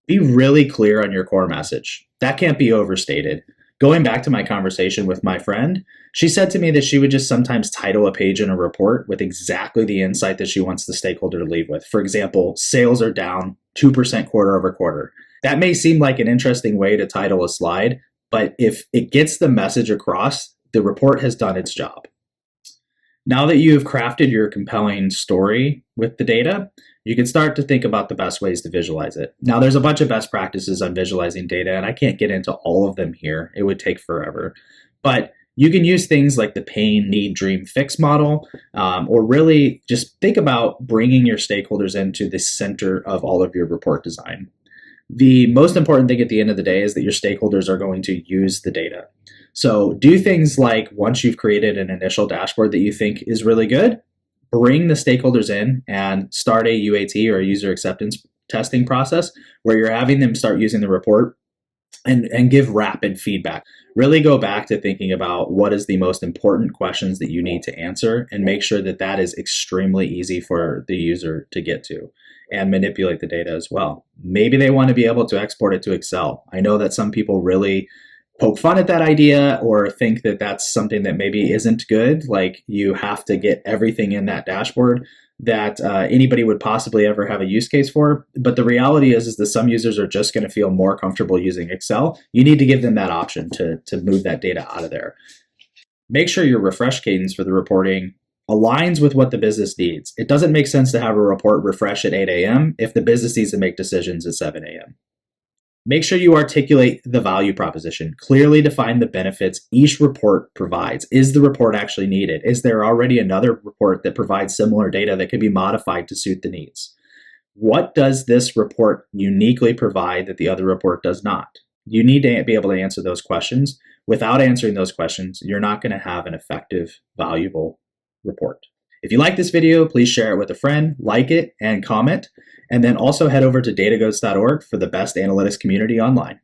Be really clear on your core message. That can't be overstated. Going back to my conversation with my friend, she said to me that she would just sometimes title a page in a report with exactly the insight that she wants the stakeholder to leave with. For example, sales are down 2% quarter over quarter. That may seem like an interesting way to title a slide, but if it gets the message across, the report has done its job. Now that you've crafted your compelling story with the data, you can start to think about the best ways to visualize it. Now, there's a bunch of best practices on visualizing data, and I can't get into all of them here. It would take forever. But you can use things like the pain, need, dream, fix model, or really just think about bringing your stakeholders into the center of all of your report design. The most important thing at the end of the day is that your stakeholders are going to use the data. So do things like, once you've created an initial dashboard that you think is really good, bring the stakeholders in and start a UAT or a user acceptance testing process where you're having them start using the report and give rapid feedback. Really go back to thinking about what is the most important questions that you need to answer and make sure that that is extremely easy for the user to get to and manipulate the data as well. Maybe they want to be able to export it to Excel. I know that some people really poke fun at that idea or think that that's something that maybe isn't good. Like you have to get everything in that dashboard that anybody would possibly ever have a use case for. But the reality is that some users are just going to feel more comfortable using Excel. You need to give them that option to move that data out of there. Make sure your refresh cadence for the reporting aligns with what the business needs. It doesn't make sense to have a report refresh at 8 a.m. if the business needs to make decisions at 7 a.m. Make sure you articulate the value proposition. Clearly define the benefits each report provides. Is the report actually needed? Is there already another report that provides similar data that could be modified to suit the needs? What does this report uniquely provide that the other report does not? You need to be able to answer those questions. Without answering those questions, you're not going to have an effective, valuable report. If you like this video, please share it with a friend, like it, and comment. And then also head over to datagoats.org for the best analytics community online.